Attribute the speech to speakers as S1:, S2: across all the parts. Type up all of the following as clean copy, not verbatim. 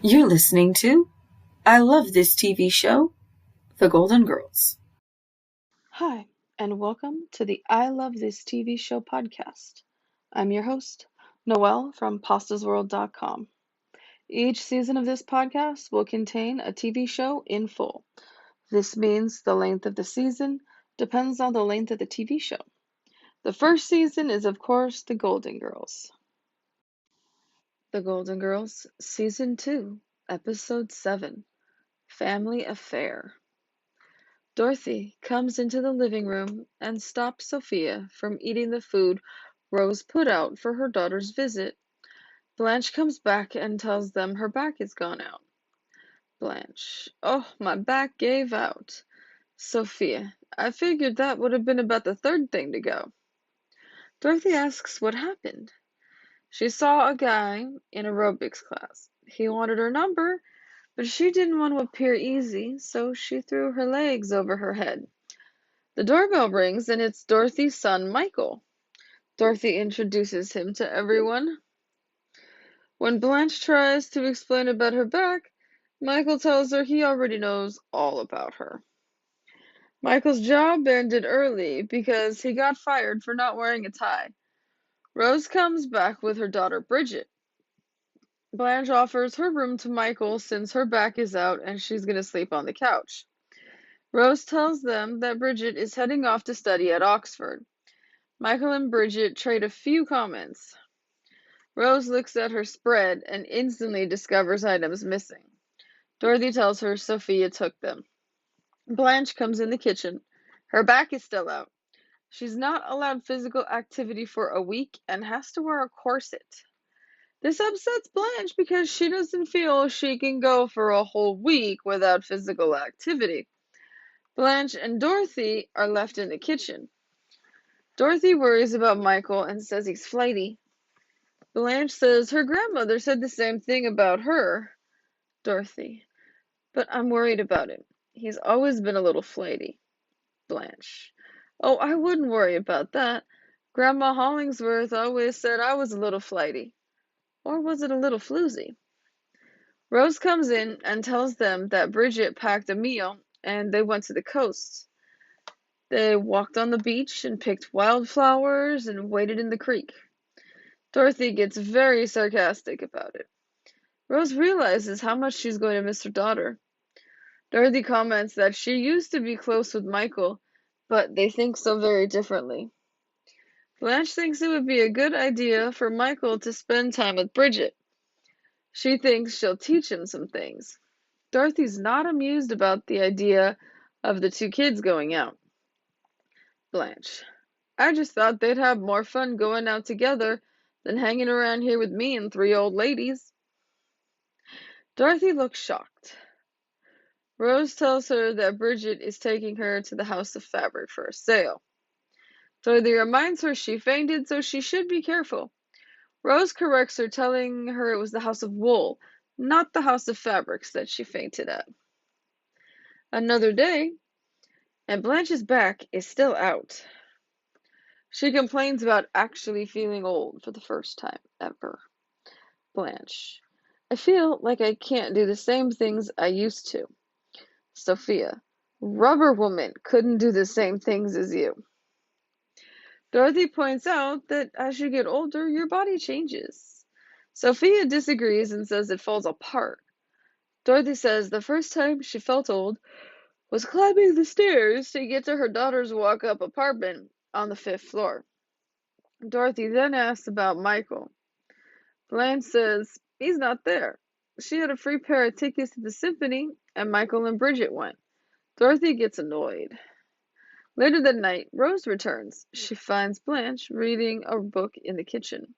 S1: You're listening to I Love This TV Show, The Golden Girls.
S2: Hi, and welcome to the I Love This TV Show podcast. I'm your host, Noelle from pastasworld.com. Each season of this podcast will contain a TV show in full. This means the length of the season depends on the length of the TV show. The first season is, of course, The Golden Girls. The Golden Girls, Season 2, Episode 7, Family Affair. Dorothy comes into the living room and stops Sophia from eating the food Rose put out for her daughter's visit. Blanche comes back and tells them her back has gone out. Blanche: "Oh, my back gave out." Sophia: "I figured that would have been about the third thing to go." Dorothy asks what happened. She saw a guy in aerobics class. He wanted her number, but she didn't want to appear easy, so she threw her legs over her head. The doorbell rings and it's Dorothy's son, Michael. Dorothy introduces him to everyone. When Blanche tries to explain about her back, Michael tells her he already knows all about her. Michael's job ended early because he got fired for not wearing a tie. Rose comes back with her daughter Bridget. Blanche offers her room to Michael since her back is out and she's going to sleep on the couch. Rose tells them that Bridget is heading off to study at Oxford. Michael and Bridget trade a few comments. Rose looks at her spread and instantly discovers items missing. Dorothy tells her Sophia took them. Blanche comes in the kitchen. Her back is still out. She's not allowed physical activity for a week and has to wear a corset. This upsets Blanche because she doesn't feel she can go for a whole week without physical activity. Blanche and Dorothy are left in the kitchen. Dorothy worries about Michael and says he's flighty. Blanche says her grandmother said the same thing about her. Dorothy: "But I'm worried about him. He's always been a little flighty." Blanche: "Oh, I wouldn't worry about that. Grandma Hollingsworth always said I was a little flighty. Or was it a little floozy?" Rose comes in and tells them that Bridget packed a meal and they went to the coast. They walked on the beach and picked wildflowers and waded in the creek. Dorothy gets very sarcastic about it. Rose realizes how much she's going to miss her daughter. Dorothy comments that she used to be close with Michael, but they think so very differently. Blanche thinks it would be a good idea for Michael to spend time with Bridget. She thinks she'll teach him some things. Dorothy's not amused about the idea of the two kids going out. Blanche: "I just thought they'd have more fun going out together than hanging around here with me and three old ladies." Dorothy looks shocked. Rose tells her that Bridget is taking her to the House of Fabric for a sale. Dorothy reminds her she fainted, so she should be careful. Rose corrects her, telling her it was the House of Wool, not the House of Fabrics, that she fainted at. Another day, and Blanche's back is still out. She complains about actually feeling old for the first time ever. Blanche: "I feel like I can't do the same things I used to." Sophia: "Rubber Woman couldn't do the same things as you." Dorothy points out that as you get older, your body changes. Sophia disagrees and says it falls apart. Dorothy says the first time she felt old was climbing the stairs to get to her daughter's walk-up apartment on the 5th floor. Dorothy then asks about Michael. Blanche says he's not there. She had a free pair of tickets to the Symphony, and Michael and Bridget went. Dorothy gets annoyed. Later that night, Rose returns. She finds Blanche reading a book in the kitchen.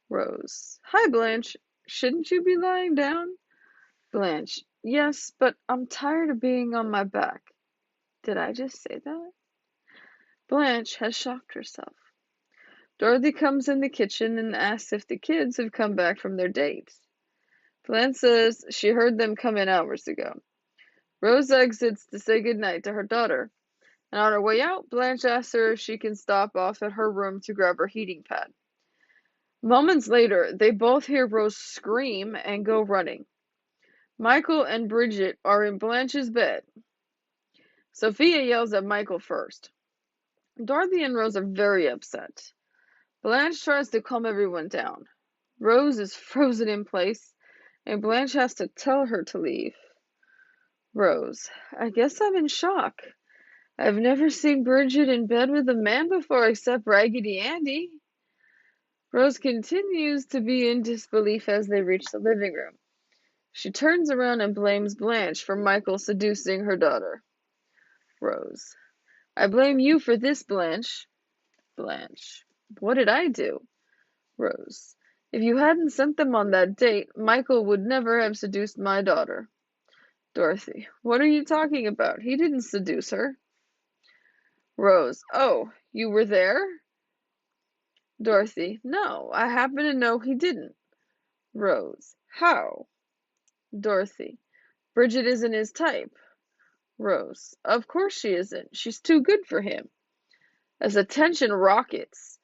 S2: Rose: "Hi, Blanche. Shouldn't you be lying down?" Blanche: "Yes, but I'm tired of being on my back." Did I just say that? Blanche has shocked herself. Dorothy comes in the kitchen and asks if the kids have come back from their dates. Blanche says she heard them come in hours ago. Rose exits to say goodnight to her daughter, and on her way out, Blanche asks her if she can stop off at her room to grab her heating pad. Moments later, they both hear Rose scream and go running. Michael and Bridget are in Blanche's bed. Sophia yells at Michael first. Dorothy and Rose are very upset. Blanche tries to calm everyone down. Rose is frozen in place, and Blanche has to tell her to leave. Rose, I guess I'm in shock. I've never seen Bridget in bed with a man before except Raggedy Andy. Rose continues to be in disbelief as they reach the living room. She turns around and blames Blanche for Michael seducing her daughter. Rose, I blame you for this, Blanche. Blanche, what did I do? Rose, if you hadn't sent them on that date, Michael would never have seduced my daughter. Dorothy, what are you talking about? He didn't seduce her. Rose, oh, you were there? Dorothy, no, I happen to know he didn't. Rose, how? Dorothy, Bridget isn't his type. Rose, of course she isn't. She's too good for him. As the tension rockets,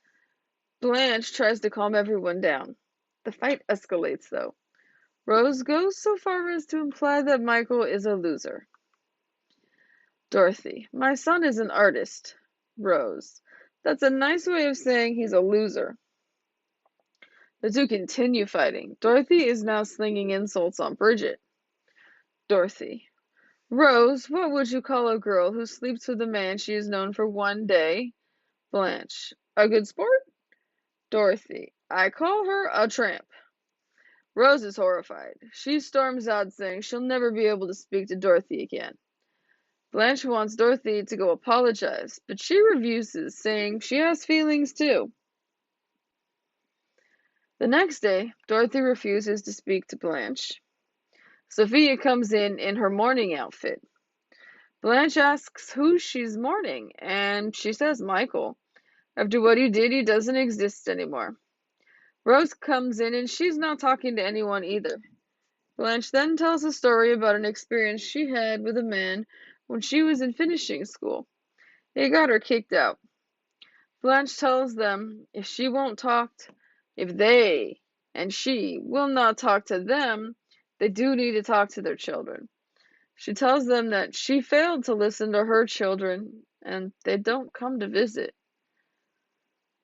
S2: Blanche tries to calm everyone down. The fight escalates, though. Rose goes so far as to imply that Michael is a loser. Dorothy, my son is an artist. Rose, that's a nice way of saying he's a loser. The two continue fighting. Dorothy is now slinging insults on Bridget. Dorothy, Rose, what would you call a girl who sleeps with a man she has known for one day? Blanche, a good sport? Dorothy, I call her a tramp. Rose is horrified. She storms out saying she'll never be able to speak to Dorothy again. Blanche wants Dorothy to go apologize, but she refuses, saying she has feelings too. The next day, Dorothy refuses to speak to Blanche. Sophia comes in her mourning outfit. Blanche asks who she's mourning, and she says Michael. After what he did, he doesn't exist anymore. Rose comes in, and she's not talking to anyone either. Blanche then tells a story about an experience she had with a man when she was in finishing school. He got her kicked out. Blanche tells them if they and she will not talk to them, they do need to talk to their children. She tells them that she failed to listen to her children and they don't come to visit.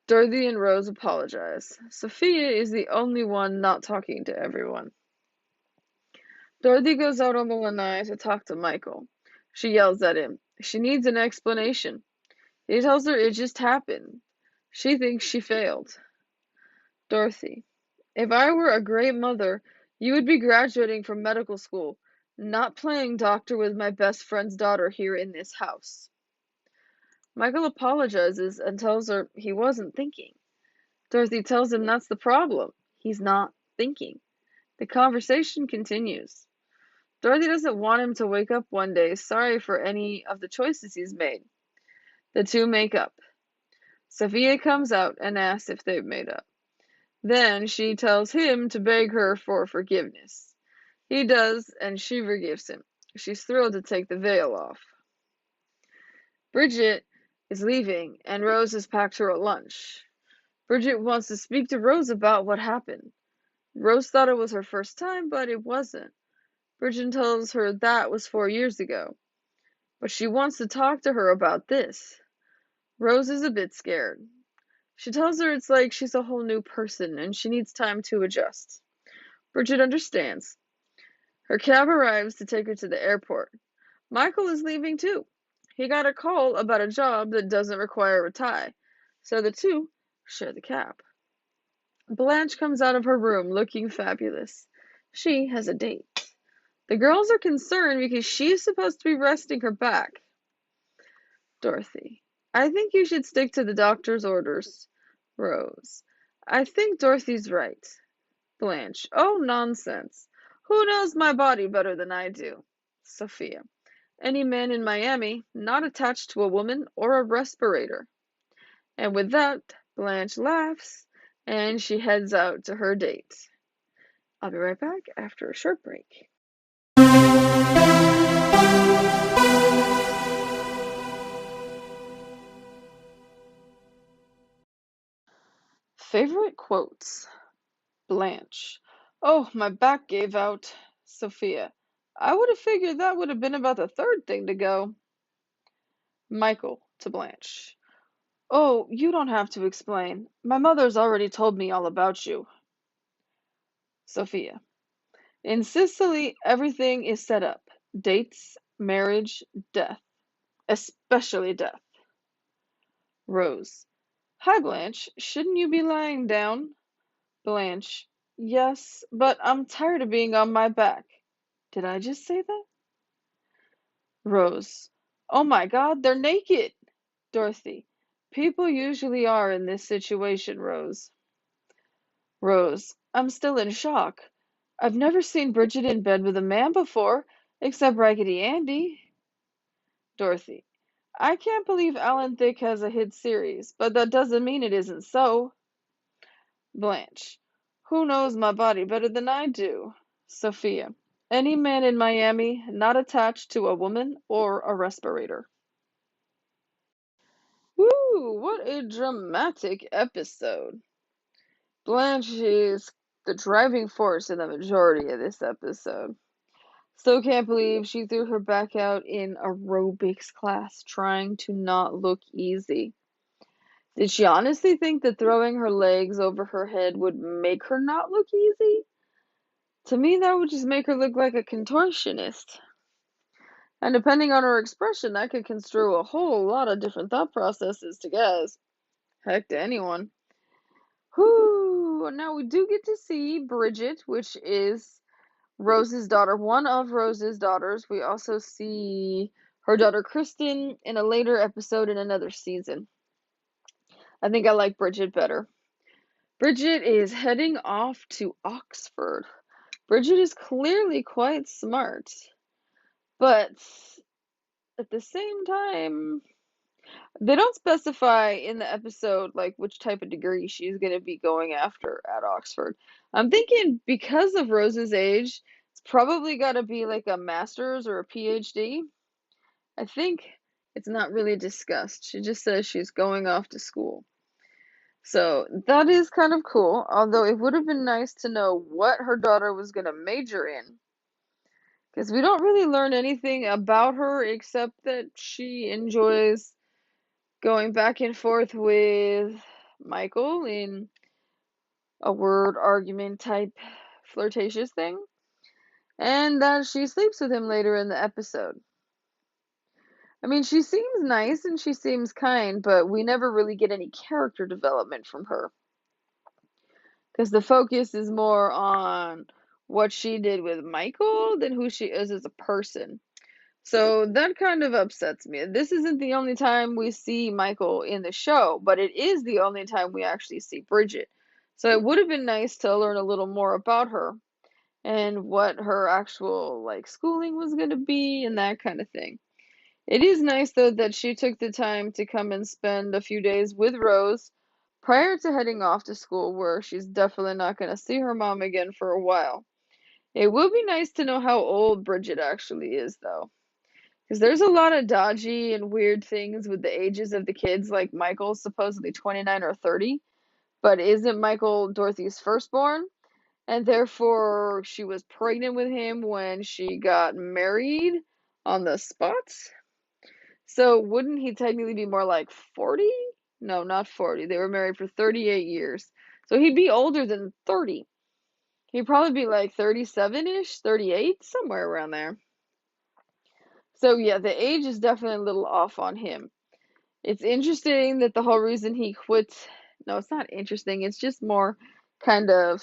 S2: Dorothy and Rose apologize. Sophia is the only one not talking to everyone. Dorothy goes out on the lanai to talk to Michael. She yells at him. She needs an explanation. He tells her it just happened. She thinks she failed. Dorothy, if I were a great mother, you would be graduating from medical school, not playing doctor with my best friend's daughter here in this house. Michael apologizes and tells her he wasn't thinking. Dorothy tells him that's the problem. He's not thinking. The conversation continues. Dorothy doesn't want him to wake up one day sorry for any of the choices he's made. The two make up. Sophia comes out and asks if they've made up. Then she tells him to beg her for forgiveness. He does, and she forgives him. She's thrilled to take the veil off. Bridget is leaving, and Rose has packed her a lunch. Bridget wants to speak to Rose about what happened. Rose thought it was her first time, but it wasn't. Bridget tells her that was 4 years ago. But she wants to talk to her about this. Rose is a bit scared. She tells her it's like she's a whole new person and she needs time to adjust. Bridget understands. Her cab arrives to take her to the airport. Michael is leaving too. He got a call about a job that doesn't require a tie, so the two share the cab. Blanche comes out of her room looking fabulous. She has a date. The girls are concerned because she's supposed to be resting her back. Dorothy, I think you should stick to the doctor's orders. Rose, I think Dorothy's right. Blanche, oh, nonsense. Who knows my body better than I do? Sophia, any man in Miami not attached to a woman or a respirator. And with that, Blanche laughs and she heads out to her date. I'll be right back after a short break. Favorite quotes. Blanche. Oh, my back gave out. Sophia. I would have figured that would have been about the third thing to go. Michael to Blanche. Oh, you don't have to explain. My mother's already told me all about you. Sophia. In Sicily, everything is set up. Dates, marriage, death. Especially death. Rose. Hi, Blanche. Shouldn't you be lying down? Blanche. Yes, but I'm tired of being on my back. Did I just say that? Rose. Oh my God, they're naked. Dorothy. People usually are in this situation, Rose. Rose. I'm still in shock. I've never seen Bridget in bed with a man before, except Raggedy Andy. Dorothy. I can't believe Alan Thicke has a hit series, but that doesn't mean it isn't so. Blanche. Who knows my body better than I do? Sophia. Any man in Miami not attached to a woman or a respirator. Woo! What a dramatic episode. Blanche is the driving force in the majority of this episode. Still can't believe she threw her back out in aerobics class trying to not look easy. Did she honestly think that throwing her legs over her head would make her not look easy? To me, that would just make her look like a contortionist. And depending on her expression, that could construe a whole lot of different thought processes to guess. Heck to anyone. Whew! Now we do get to see Bridget, which is Rose's daughter, one of Rose's daughters. We also see her daughter Kristen in a later episode in another season. I think I like Bridget better. Bridget is heading off to Oxford. Bridget is clearly quite smart, but at the same time, they don't specify in the episode like which type of degree she's going to be going after at Oxford. I'm thinking because of Rose's age, it's probably got to be like a master's or a PhD. I think it's not really discussed. She just says she's going off to school. So that is kind of cool, although it would have been nice to know what her daughter was going to major in. Because we don't really learn anything about her except that she enjoys going back and forth with Michael in a word argument type flirtatious thing, and that she sleeps with him later in the episode. I mean, she seems nice and she seems kind, but we never really get any character development from her. Because the focus is more on what she did with Michael than who she is as a person. So that kind of upsets me. This isn't the only time we see Michael in the show, but it is the only time we actually see Bridget. So it would have been nice to learn a little more about her and what her actual like schooling was going to be and that kind of thing. It is nice though that she took the time to come and spend a few days with Rose prior to heading off to school, where she's definitely not going to see her mom again for a while. It would be nice to know how old Bridget actually is though. Because there's a lot of dodgy and weird things with the ages of the kids, like Michael's supposedly 29 or 30, but isn't Michael Dorothy's firstborn? And therefore, she was pregnant with him when she got married on the spot. So wouldn't he technically be more like 40? No, not 40. They were married for 38 years. So he'd be older than 30. He'd probably be like 37-ish, 38, somewhere around there. So yeah, the age is definitely a little off on him. It's interesting that the whole reason he quit, no, it's not interesting, it's just more kind of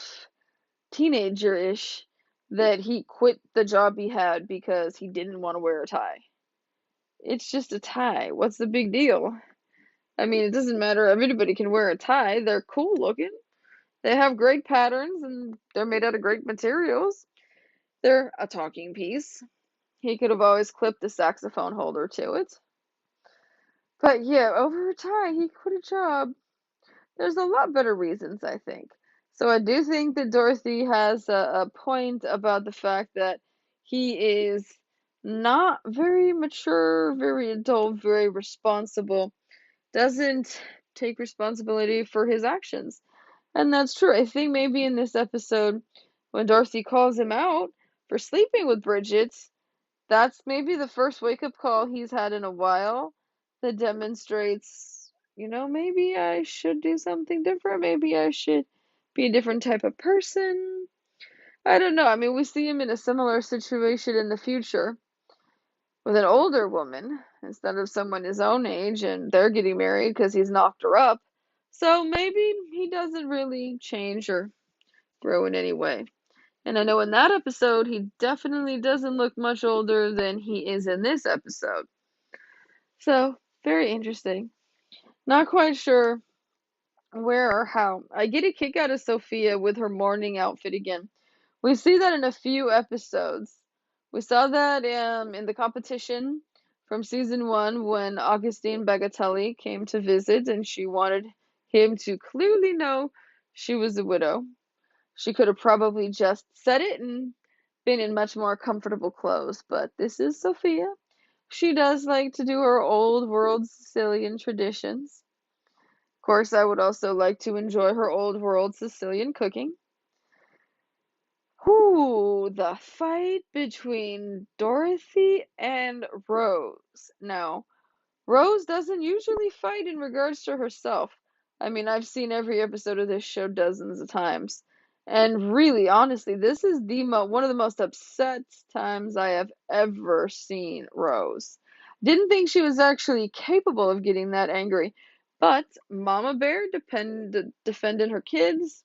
S2: teenager-ish that he quit the job he had because he didn't want to wear a tie. It's just a tie. What's the big deal? I mean, it doesn't matter. Everybody can wear a tie. They're cool looking. They have great patterns and they're made out of great materials. They're a talking piece. He could have always clipped the saxophone holder to it. But yeah, over a tie, he quit a job. There's a lot better reasons, I think. So I do think that Dorothy has a point about the fact that he is not very mature, very adult, very responsible, doesn't take responsibility for his actions. And that's true. I think maybe in this episode, when Dorothy calls him out for sleeping with Bridget. That's maybe the first wake-up call he's had in a while that demonstrates, maybe I should do something different. Maybe I should be a different type of person. I don't know. I mean, we see him in a similar situation in the future with an older woman instead of someone his own age, and they're getting married because he's knocked her up. So maybe he doesn't really change or grow in any way. And I know in that episode, he definitely doesn't look much older than he is in this episode. So, very interesting. Not quite sure where or how. I get a kick out of Sophia with her morning outfit again. We see that in a few episodes. We saw that in the competition from season 1 when Augustine Bagatelli came to visit and she wanted him to clearly know she was a widow. She could have probably just said it and been in much more comfortable clothes, but this is Sophia. She does like to do her old world Sicilian traditions. Of course, I would also like to enjoy her old world Sicilian cooking. Ooh, the fight between Dorothy and Rose. Now, Rose doesn't usually fight in regards to herself. I mean, I've seen every episode of this show dozens of times. And really, honestly, this is one of the most upset times I have ever seen Rose. Didn't think she was actually capable of getting that angry. But Mama Bear defending her kids.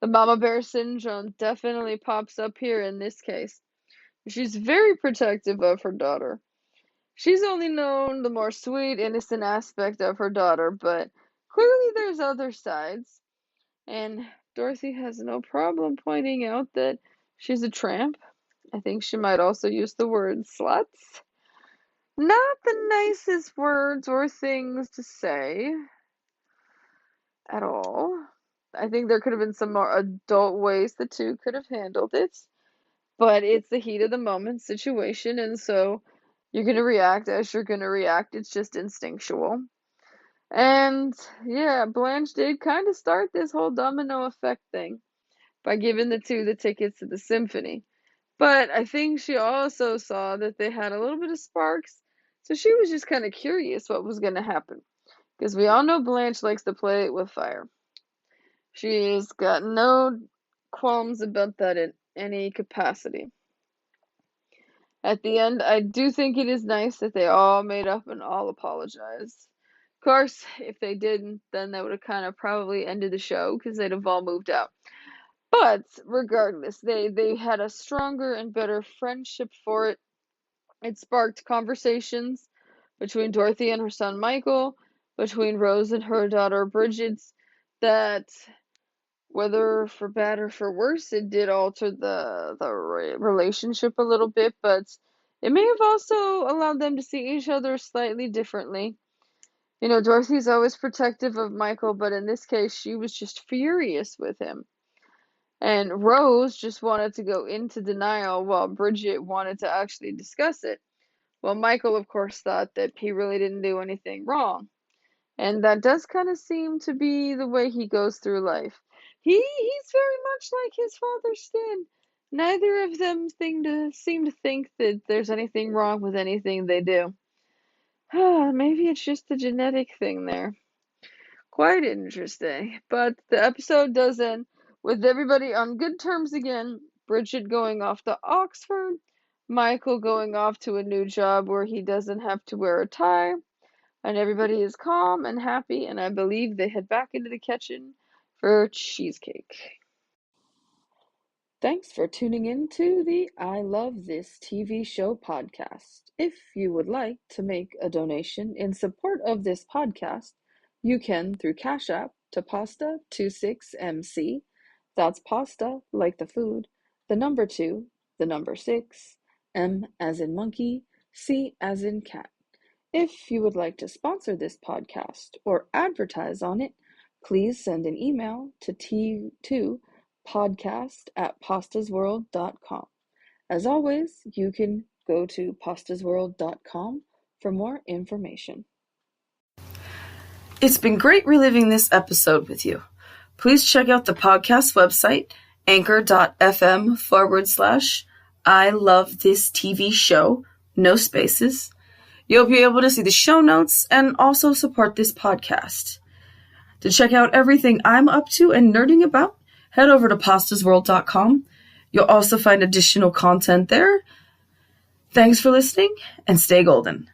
S2: The Mama Bear syndrome definitely pops up here in this case. She's very protective of her daughter. She's only known the more sweet, innocent aspect of her daughter, but clearly there's other sides. And Dorothy has no problem pointing out that she's a tramp. I think she might also use the word sluts. Not the nicest words or things to say at all. I think there could have been some more adult ways the two could have handled it. But it's the heat of the moment situation, and so you're going to react as you're going to react. It's just instinctual. And yeah, Blanche did kind of start this whole domino effect thing by giving the two the tickets to the symphony. But I think she also saw that they had a little bit of sparks, so she was just kind of curious what was going to happen. Because we all know Blanche likes to play with fire. She's got no qualms about that in any capacity. At the end, I do think it is nice that they all made up and all apologized. Of course, if they didn't, then that would have kind of probably ended the show because they'd have all moved out. But regardless, they had a stronger and better friendship for it. It sparked conversations between Dorothy and her son Michael, between Rose and her daughter Bridget, that whether for better or for worse, it did alter the relationship a little bit, but it may have also allowed them to see each other slightly differently. Dorothy's always protective of Michael, but in this case, she was just furious with him. And Rose just wanted to go into denial while Bridget wanted to actually discuss it. Well, Michael, of course, thought that he really didn't do anything wrong. And that does kind of seem to be the way he goes through life. He's very much like his father Stan. Neither of them seem to think that there's anything wrong with anything they do. Maybe it's just a genetic thing there. Quite interesting. But the episode does end with everybody on good terms again. Bridget going off to Oxford. Michael going off to a new job where he doesn't have to wear a tie. And everybody is calm and happy, and I believe they head back into the kitchen for cheesecake. Thanks for tuning in to the I Love This TV Show podcast. If you would like to make a donation in support of this podcast, you can through Cash App to Pasta26MC. That's pasta like the food, the number 2, the number 6, M as in monkey, C as in cat. If you would like to sponsor this podcast or advertise on it, please send an email to podcast@pastasworld.com. As always, you can go to pastasworld.com for more information.
S1: It's been great reliving this episode with you. Please check out the podcast website, anchor.fm/. I Love This TV Show, no spaces. You'll be able to see the show notes and also support this podcast. To check out everything I'm up to and nerding about, head over to pastasworld.com. You'll also find additional content there. Thanks for listening, and stay golden.